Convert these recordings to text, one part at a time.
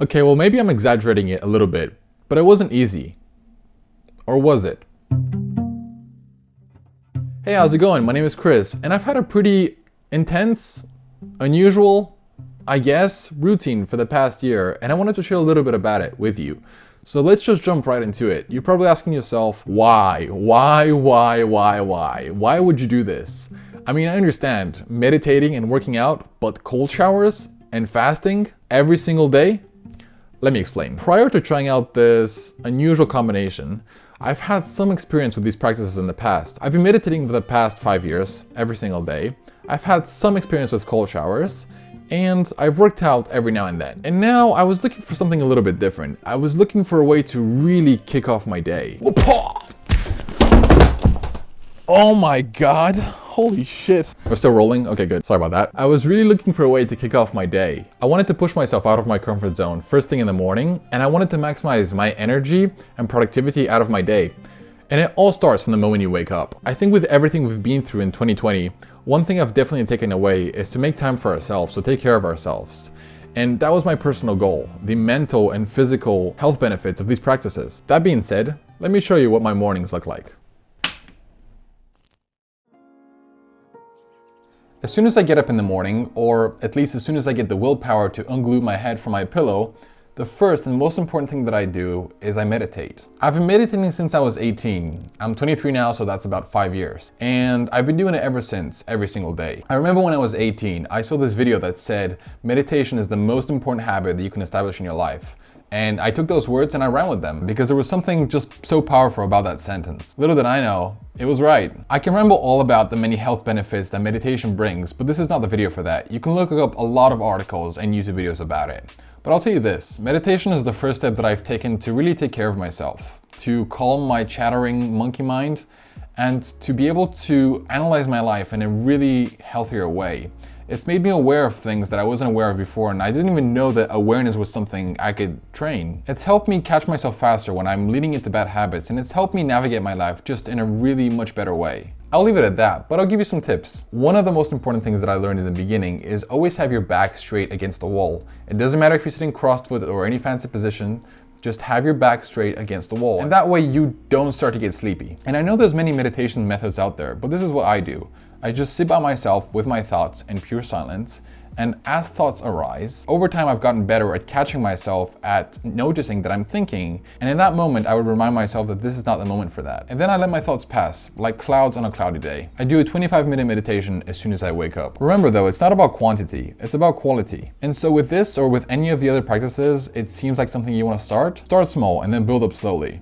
Okay, well maybe I'm exaggerating it a little bit, but it wasn't easy. Or was it? Hey, how's it going? My name is Chris, and I've had a pretty intense, unusual, I guess, routine for the past year, and I wanted to share a little bit about it with you. So let's just jump right into it. You're probably asking yourself, why? Why would you do this? I mean, I understand meditating and working out, but cold showers and fasting every single day? Let me explain. Prior to trying out this unusual combination, I've had some experience with these practices in the past. I've been meditating for the past 5 years, every single day. I've had some experience with cold showers, and I've worked out every now and then. And now I was looking for something a little bit different. I was looking for a way to really kick off my day. Oh my God, holy shit. We're still rolling? Okay, good. Sorry about that. I was really looking for a way to kick off my day. I wanted to push myself out of my comfort zone first thing in the morning, and I wanted to maximize my energy and productivity out of my day. And it all starts from the moment you wake up. I think with everything we've been through in 2020, one thing I've definitely taken away is to make time for ourselves, to take care of ourselves. And that was my personal goal, the mental and physical health benefits of these practices. That being said, let me show you what my mornings look like. As soon as I get up in the morning, or at least as soon as I get the willpower to unglue my head from my pillow, the first and most important thing that I do is I meditate. I've been meditating since I was 18. I'm 23 now, so that's about 5 years. And I've been doing it ever since, every single day. I remember when I was 18, I saw this video that said, meditation is the most important habit that you can establish in your life. And I took those words and I ran with them because there was something just so powerful about that sentence. Little did I know, it was right. I can ramble all about the many health benefits that meditation brings, but this is not the video for that. You can look up a lot of articles and YouTube videos about it. But I'll tell you this, meditation is the first step that I've taken to really take care of myself, to calm my chattering monkey mind, and to be able to analyze my life in a really healthier way. It's made me aware of things that I wasn't aware of before, and I didn't even know that awareness was something I could train. It's helped me catch myself faster when I'm leading into bad habits, and it's helped me navigate my life just in a really much better way. I'll leave it at that, but I'll give you some tips. One of the most important things that I learned in the beginning is always have your back straight against the wall. It doesn't matter if you're sitting cross-footed or any fancy position, just have your back straight against the wall. And that way you don't start to get sleepy. And I know there's many meditation methods out there, but this is what I do. I just sit by myself with my thoughts in pure silence, and as thoughts arise, over time I've gotten better at catching myself at noticing that I'm thinking, and in that moment I would remind myself that this is not the moment for that. And then I let my thoughts pass, like clouds on a cloudy day. I do a 25-minute meditation as soon as I wake up. Remember though, it's not about quantity, it's about quality. And so with this or with any of the other practices, it seems like something you want to start small and then build up slowly.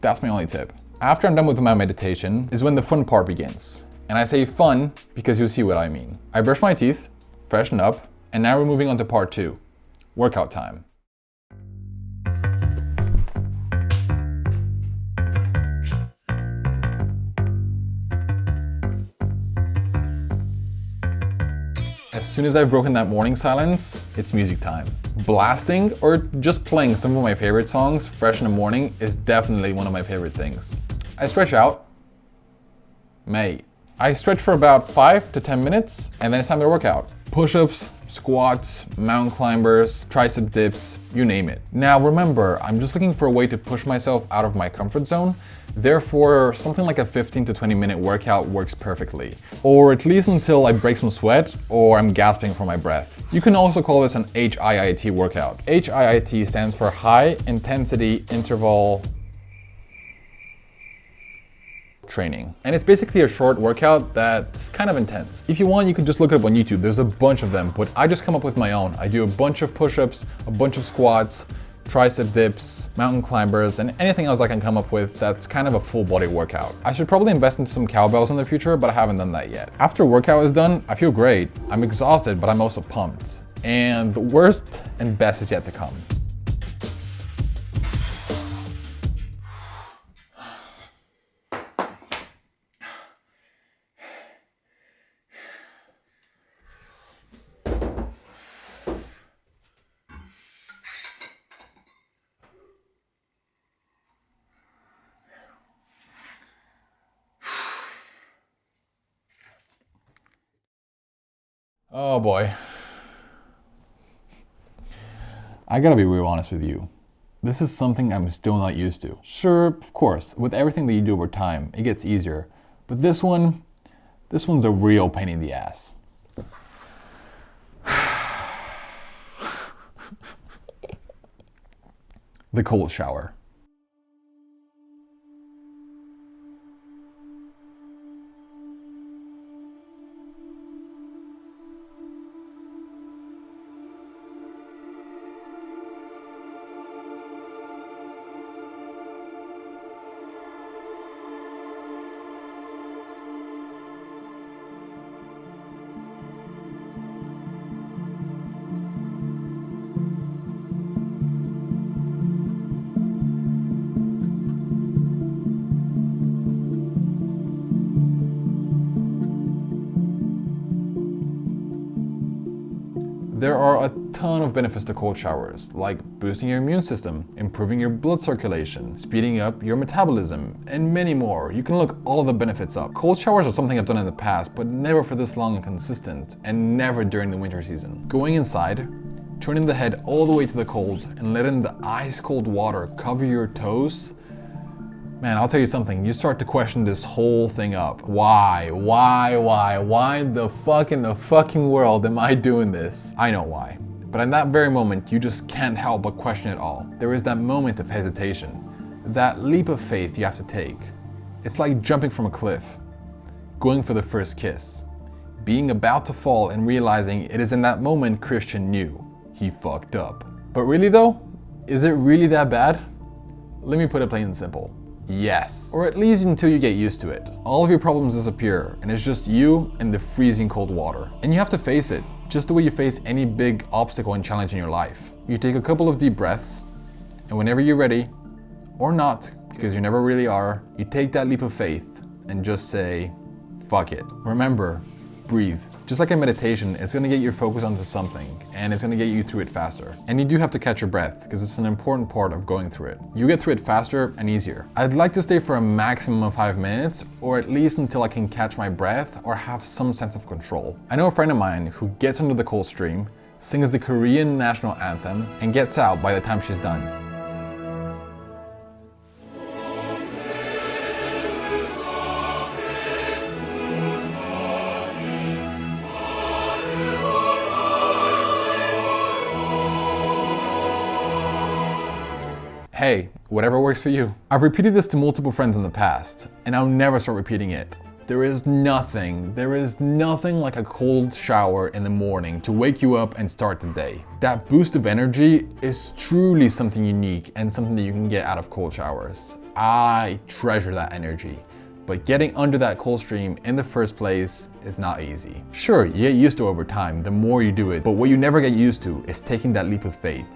That's my only tip. After I'm done with my meditation is when the fun part begins. And I say fun because you'll see what I mean. I brush my teeth, freshen up, and now we're moving on to part 2, workout time. As soon as I've broken that morning silence, it's music time. Blasting or just playing some of my favorite songs fresh in the morning is definitely one of my favorite things. I stretch out. Mate. I stretch for about 5 to 10 minutes and then it's time to work out. Push-ups, squats, mountain climbers, tricep dips, you name it. Now remember, I'm just looking for a way to push myself out of my comfort zone. Therefore, something like a 15 to 20 minute workout works perfectly. Or at least until I break some sweat or I'm gasping for my breath. You can also call this an HIIT workout. HIIT stands for High Intensity Interval Training. And it's basically a short workout that's kind of intense. If you want, you can just look it up on YouTube. There's a bunch of them, but I just come up with my own. I do a bunch of push-ups, a bunch of squats, tricep dips, mountain climbers, and anything else I can come up with that's kind of a full body workout. I should probably invest into some cowbells in the future, but I haven't done that yet. After a workout is done, I feel great. I'm exhausted, but I'm also pumped. And the worst and best is yet to come. Oh boy. I gotta be real honest with you. This is something I'm still not used to. Sure, of course, with everything that you do over time, it gets easier. But this one's a real pain in the ass. The cold shower. There are a ton of benefits to cold showers, like boosting your immune system, improving your blood circulation, speeding up your metabolism, and many more. You can look all of the benefits up. Cold showers are something I've done in the past, but never for this long and consistent, and never during the winter season. Going inside, turning the head all the way to the cold, and letting the ice cold water cover your toes, man, I'll tell you something, you start to question this whole thing up. Why in the fucking world am I doing this? I know why. But in that very moment, you just can't help but question it all. There is that moment of hesitation, that leap of faith you have to take. It's like jumping from a cliff, going for the first kiss, being about to fall and realizing it is in that moment Christian knew he fucked up. But really though, is it really that bad? Let me put it plain and simple. Yes. Or at least until you get used to it. All of your problems disappear and it's just you and the freezing cold water. And you have to face it, just the way you face any big obstacle and challenge in your life. You take a couple of deep breaths, and whenever you're ready, or not, because you never really are, you take that leap of faith and just say, fuck it. Remember, breathe. Just like in meditation, it's gonna get your focus onto something and it's gonna get you through it faster. And you do have to catch your breath because it's an important part of going through it. You get through it faster and easier. I'd like to stay for a maximum of 5 minutes, or at least until I can catch my breath or have some sense of control. I know a friend of mine who gets into the cold stream, sings the Korean national anthem, and gets out by the time she's done. Hey, whatever works for you. I've repeated this to multiple friends in the past, and I'll never start repeating it. There is nothing like a cold shower in the morning to wake you up and start the day. That boost of energy is truly something unique and something that you can get out of cold showers. I treasure that energy, but getting under that cold stream in the first place is not easy. Sure, you get used to it over time, the more you do it, but what you never get used to is taking that leap of faith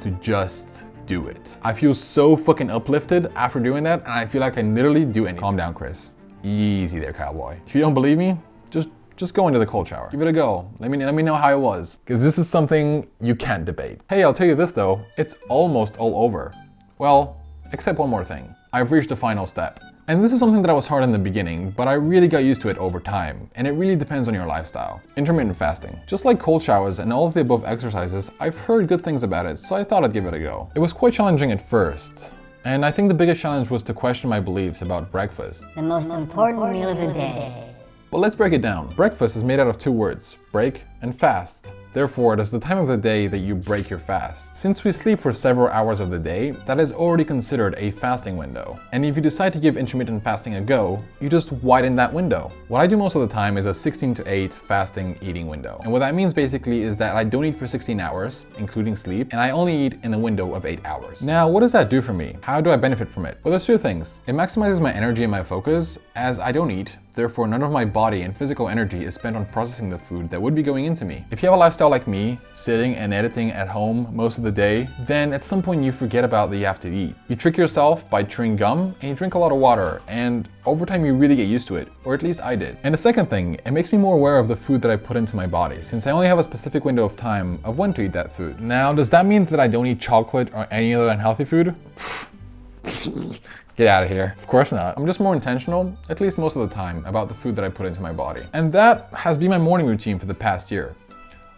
to just do it. I feel so fucking uplifted after doing that, and I feel like I can literally do anything. Calm down, Chris. Easy there, cowboy. If you don't believe me, just go into the cold shower. Give it a go. Let me know how it was, because this is something you can't debate. Hey, I'll tell you this though, it's almost all over. Well, except one more thing. I've reached the final step. And this is something that was hard in the beginning, but I really got used to it over time, and it really depends on your lifestyle. Intermittent fasting. Just like cold showers and all of the above exercises, I've heard good things about it, so I thought I'd give it a go. It was quite challenging at first, and I think the biggest challenge was to question my beliefs about breakfast. The most important meal of the day. But let's break it down. Breakfast is made out of 2 words, break and fast. Therefore, it is the time of the day that you break your fast. Since we sleep for several hours of the day, that is already considered a fasting window. And if you decide to give intermittent fasting a go, you just widen that window. What I do most of the time is a 16 to 8 fasting eating window. And what that means basically is that I don't eat for 16 hours, including sleep, and I only eat in the window of 8 hours. Now, what does that do for me? How do I benefit from it? Well, there's 2 things. It maximizes my energy and my focus, as I don't eat. Therefore, none of my body and physical energy is spent on processing the food that would be going into me. If you have a lifestyle like me, sitting and editing at home most of the day, then at some point you forget about that you have to eat. You trick yourself by chewing gum and you drink a lot of water, and over time you really get used to it, or at least I did. And the second thing, it makes me more aware of the food that I put into my body, since I only have a specific window of time of when to eat that food. Now, does that mean that I don't eat chocolate or any other unhealthy food? Get out of here. Of course not. I'm just more intentional, at least most of the time, about the food that I put into my body. And that has been my morning routine for the past year.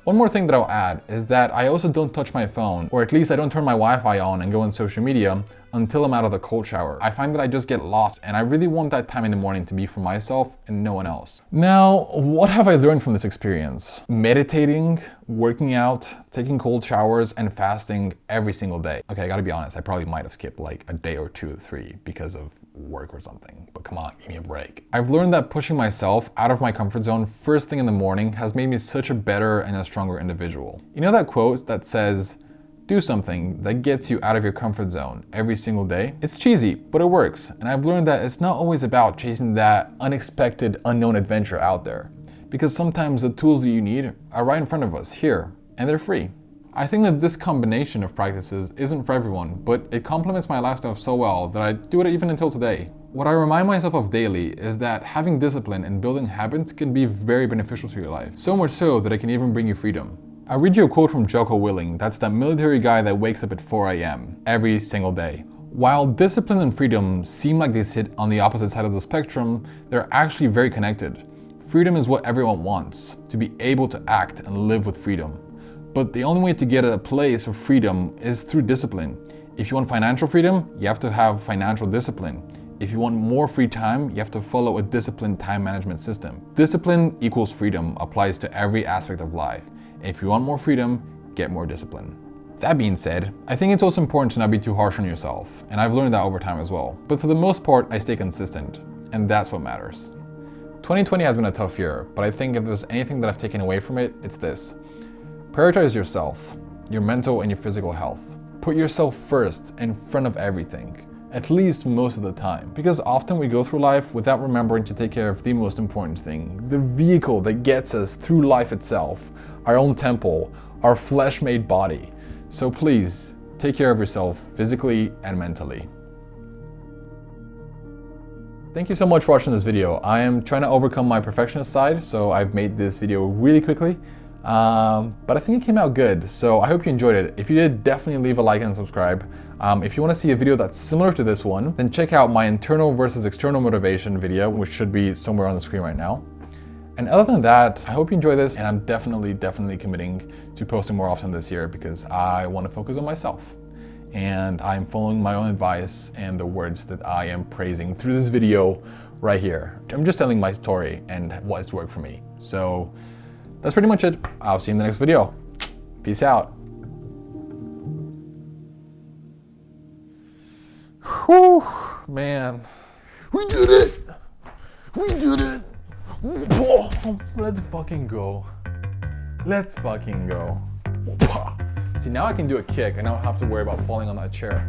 One more thing that I'll add is that I also don't touch my phone, or at least I don't turn my Wi-Fi on and go on social media until I'm out of the cold shower. I find that I just get lost, and I really want that time in the morning to be for myself and no one else. Now, what have I learned from this experience? Meditating, working out, taking cold showers, and fasting every single day. Okay, I gotta be honest, I probably might have skipped like a day or 2 or 3 because of work or something, but come on, give me a break. I've learned that pushing myself out of my comfort zone first thing in the morning has made me such a better and a stronger individual. You know that quote that says, do something that gets you out of your comfort zone every single day? It's cheesy, but it works. And I've learned that it's not always about chasing that unexpected, unknown adventure out there. Because sometimes the tools that you need are right in front of us here, and they're free. I think that this combination of practices isn't for everyone, but it complements my lifestyle so well that I do it even until today. What I remind myself of daily is that having discipline and building habits can be very beneficial to your life. So much so that it can even bring you freedom. I'll read you a quote from Jocko Willing, that's that military guy that wakes up at 4 a.m. every single day. While discipline and freedom seem like they sit on the opposite side of the spectrum, they're actually very connected. Freedom is what everyone wants, to be able to act and live with freedom. But the only way to get at a place of freedom is through discipline. If you want financial freedom, you have to have financial discipline. If you want more free time, you have to follow a disciplined time management system. Discipline equals freedom applies to every aspect of life. If you want more freedom, get more discipline. That being said, I think it's also important to not be too harsh on yourself, and I've learned that over time as well. But for the most part, I stay consistent, and that's what matters. 2020 has been a tough year, but I think if there's anything that I've taken away from it, it's this. Prioritize yourself, your mental and your physical health. Put yourself first in front of everything, at least most of the time. Because often we go through life without remembering to take care of the most important thing, the vehicle that gets us through life itself, our own temple, our flesh-made body. So please, take care of yourself physically and mentally. Thank you so much for watching this video. I am trying to overcome my perfectionist side, so I've made this video really quickly. But I think it came out good, so I hope you enjoyed it. If you did, definitely leave a like and subscribe. If you want to see a video that's similar to this one, then check out my internal versus external motivation video, which should be somewhere on the screen right now. And other than that, I hope you enjoy this, and I'm definitely committing to posting more often this year because I want to focus on myself. And I'm following my own advice and the words that I am praising through this video right here. I'm just telling my story and what's worked for me. So that's pretty much it. I'll see you in the next video. Peace out. Whew, man. We did it! We did it! Let's fucking go. Let's fucking go. See, now I can do a kick and I don't have to worry about falling on that chair.